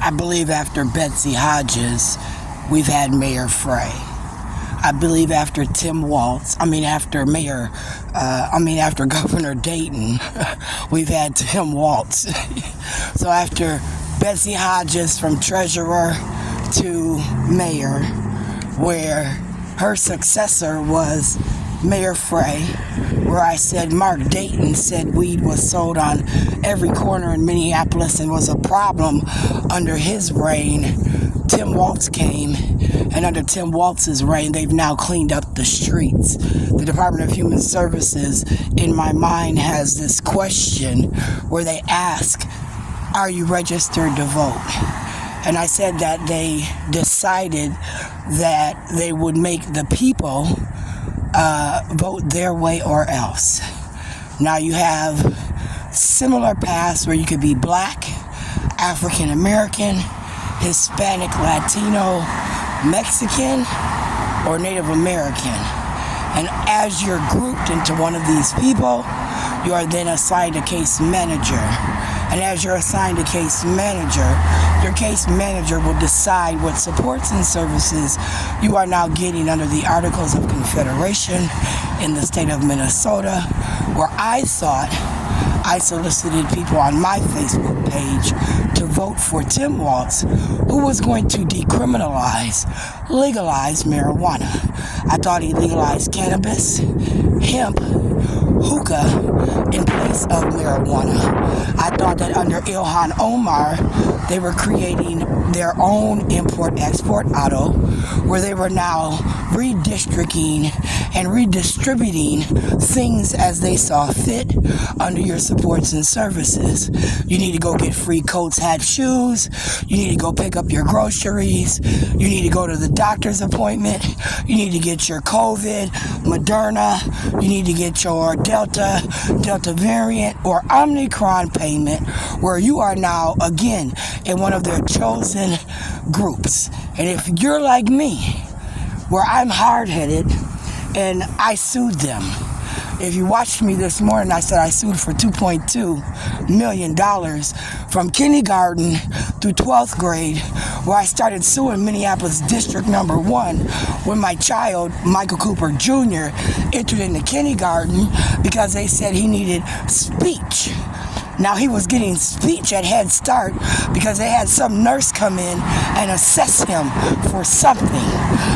I believe after Betsy Hodges, we've had Mayor Frey. I believe after after Governor Dayton, we've had Tim Walz. So after Betsy Hodges from treasurer to mayor, where her successor was Mayor Frey, where I said Mark Dayton said weed was sold on every corner in Minneapolis and was a problem under his reign. Tim Walz came, and under Tim Walz's reign, they've now cleaned up the streets. The Department of Human Services, in my mind, has this question where they ask, are you registered to vote? And I said that they decided that they would make the people vote their way or else. Now you have similar paths where you could be black, African American, Hispanic, Latino, Mexican, or Native American. And as you're grouped into one of these people, you are then assigned a case manager. And as you're assigned a case manager, your case manager will decide what supports and services you are now getting under the Articles of Confederation in the state of Minnesota, where I thought I solicited people on my Facebook page to vote for Tim Walz, who was going to legalize marijuana. I thought he legalized cannabis, hemp, hookah in place of marijuana. I thought that under Ilhan Omar, they were creating their own import-export auto, where they were now redistricting and redistributing things as they saw fit under your supports and services. You need to go get free coats, hats, shoes. You need to go pick up your groceries. You need to go to the doctor's appointment. You need to get your COVID, Moderna. You need to get your Delta variant, or Omicron payment, where you are now, again, in one of their chosen groups. And if you're like me, where I'm hard-headed, and I sued them. If you watched me this morning, I said I sued for $2.2 million from kindergarten through 12th grade, where I started suing Minneapolis District Number 1 when my child, Michael Cooper Jr., entered into kindergarten because they said he needed speech. Now, he was getting speech at Head Start because they had some nurse come in and assess him for something.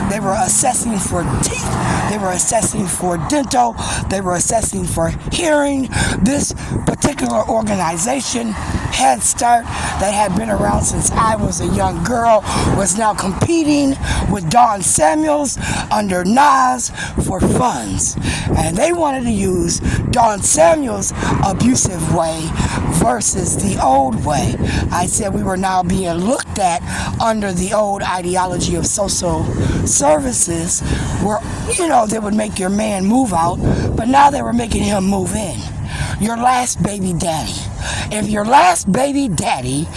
They were assessing for teeth. They were assessing for dental. They were assessing for hearing. This particular organization, Head Start, that had been around since I was a young girl, was now competing with Dawn Samuels under Nas for funds. And they wanted to use Dawn Samuels' abusive way versus the old way. I said we were now being looked at under the old ideology of social services, where, they would make your man move out, but now they were making him move in. Your last baby daddy. If your last baby daddy,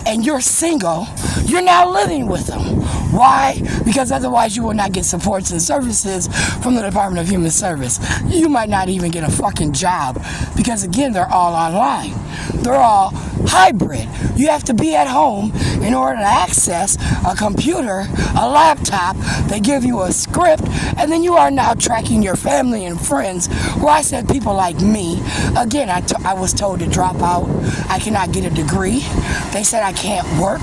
and you're single, you're now living with them. Why? Because otherwise you will not get supports and services from the Department of Human Service. You might not even get a fucking job because, again, they're all online. They're all hybrid. You have to be at home in order to access a computer, a laptop. They give you a script, and then you are now tracking your family and friends. Where I said people like me, again, I was told to drop out. I cannot get a degree. They said I can't work.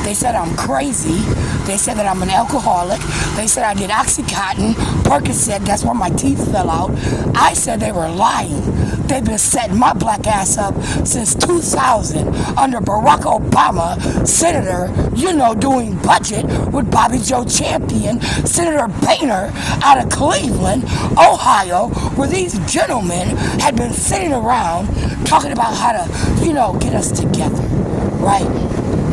They said I'm crazy. They said that I'm an alcoholic. They said I did Oxycontin, Percocet, that's why my teeth fell out. I said they were lying. They've been setting my black ass up since 2000 under Barack Obama, senator, doing budget with Bobby Joe Champion, Senator Boehner out of Cleveland, Ohio, where these gentlemen had been sitting around talking about how to, get us together, right?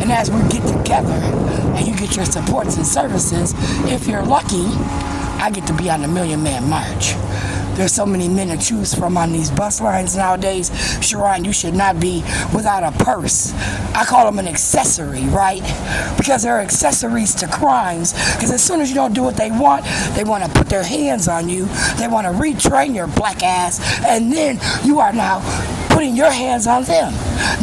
And as we get together and you get your supports and services, if you're lucky, I get to be on the Million Man March. There's so many men to choose from on these bus lines nowadays. Sharon, you should not be without a purse. I call them an accessory, right? Because they're accessories to crimes. Because as soon as you don't do what they want to put their hands on you. They want to retrain your black ass. And then you are now putting your hands on them.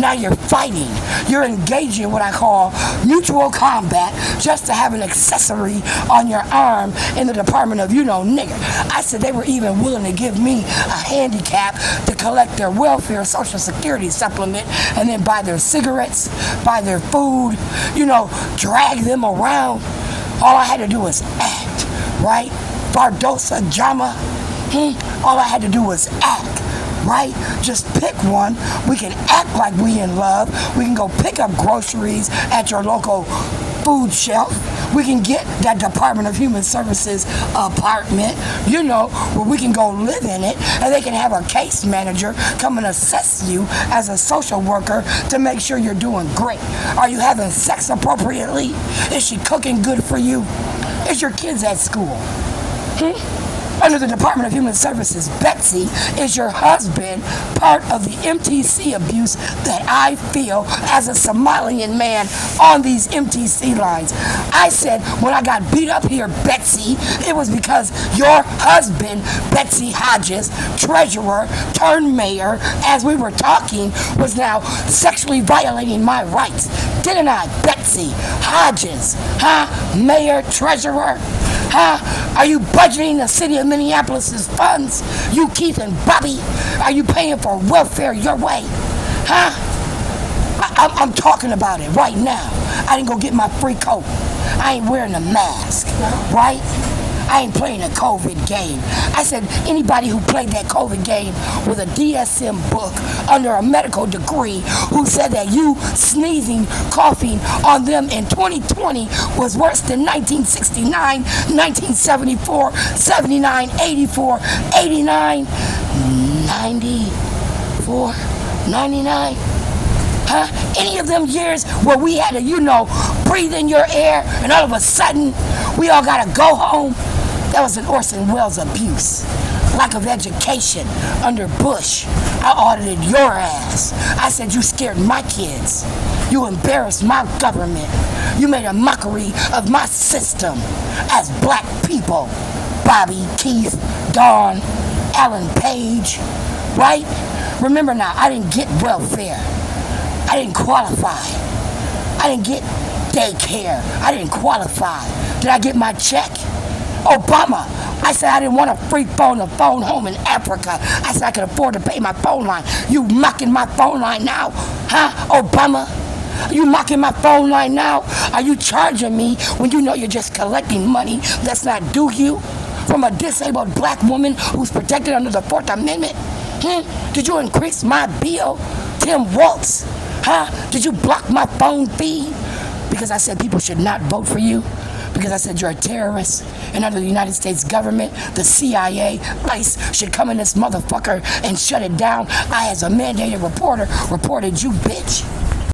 Now you're fighting. You're engaging in what I call mutual combat just to have an accessory on your arm in the Department of nigger. I said they were even willing to give me a handicap to collect their welfare, Social Security supplement, and then buy their cigarettes, buy their food, drag them around. All I had to do was act, right? Bardosa Jama. All I had to do was act, right? Just pick one. We can act like we in love. We can go pick up groceries at your local food shelf. We can get that Department of Human Services apartment, where we can go live in it, and they can have a case manager come and assess you as a social worker to make sure you're doing great. Are you having sex appropriately? Is she cooking good for you? Is your kids at school? Under the Department of Human Services, Betsy, is your husband part of the MTC abuse that I feel as a Somalian man on these MTC lines? I said, when I got beat up here, Betsy, it was because your husband, Betsy Hodges, treasurer turned mayor, as we were talking, was now sexually violating my rights. Didn't I, Betsy Hodges? Mayor, treasurer? Are you budgeting the city of Minneapolis' funds? You, Keith and Bobby? Are you paying for welfare your way? I'm talking about it right now. I didn't go get my free coat. I ain't wearing a mask, right? I ain't playing a COVID game. I said anybody who played that COVID game with a DSM book under a medical degree who said that you sneezing, coughing on them in 2020 was worse than 1969, 1974, 79, 84, 89, 94, 99. Any of them years where we had to, breathe in your air and all of a sudden we all gotta go home? That was an Orson Welles abuse. Lack of education under Bush. I audited your ass. I said you scared my kids. You embarrassed my government. You made a mockery of my system as black people. Bobby, Keith, Dawn, Alan Page, right? Remember now, I didn't get welfare. I didn't qualify. I didn't get daycare. I didn't qualify. Did I get my check? Obama. I said I didn't want a free phone to phone home in Africa. I said I could afford to pay my phone line. You mocking my phone line now? Obama? Are you mocking my phone line now? Are you charging me when you know you're just collecting money that's not due you from a disabled black woman who's protected under the 4th Amendment? Did you increase my bill? Tim Waltz? Did you block my phone feed? Because I said people should not vote for you? Because I said you're a terrorist, and under the United States government, the CIA, ICE should come in this motherfucker and shut it down? I, as a mandated reporter, reported you, bitch.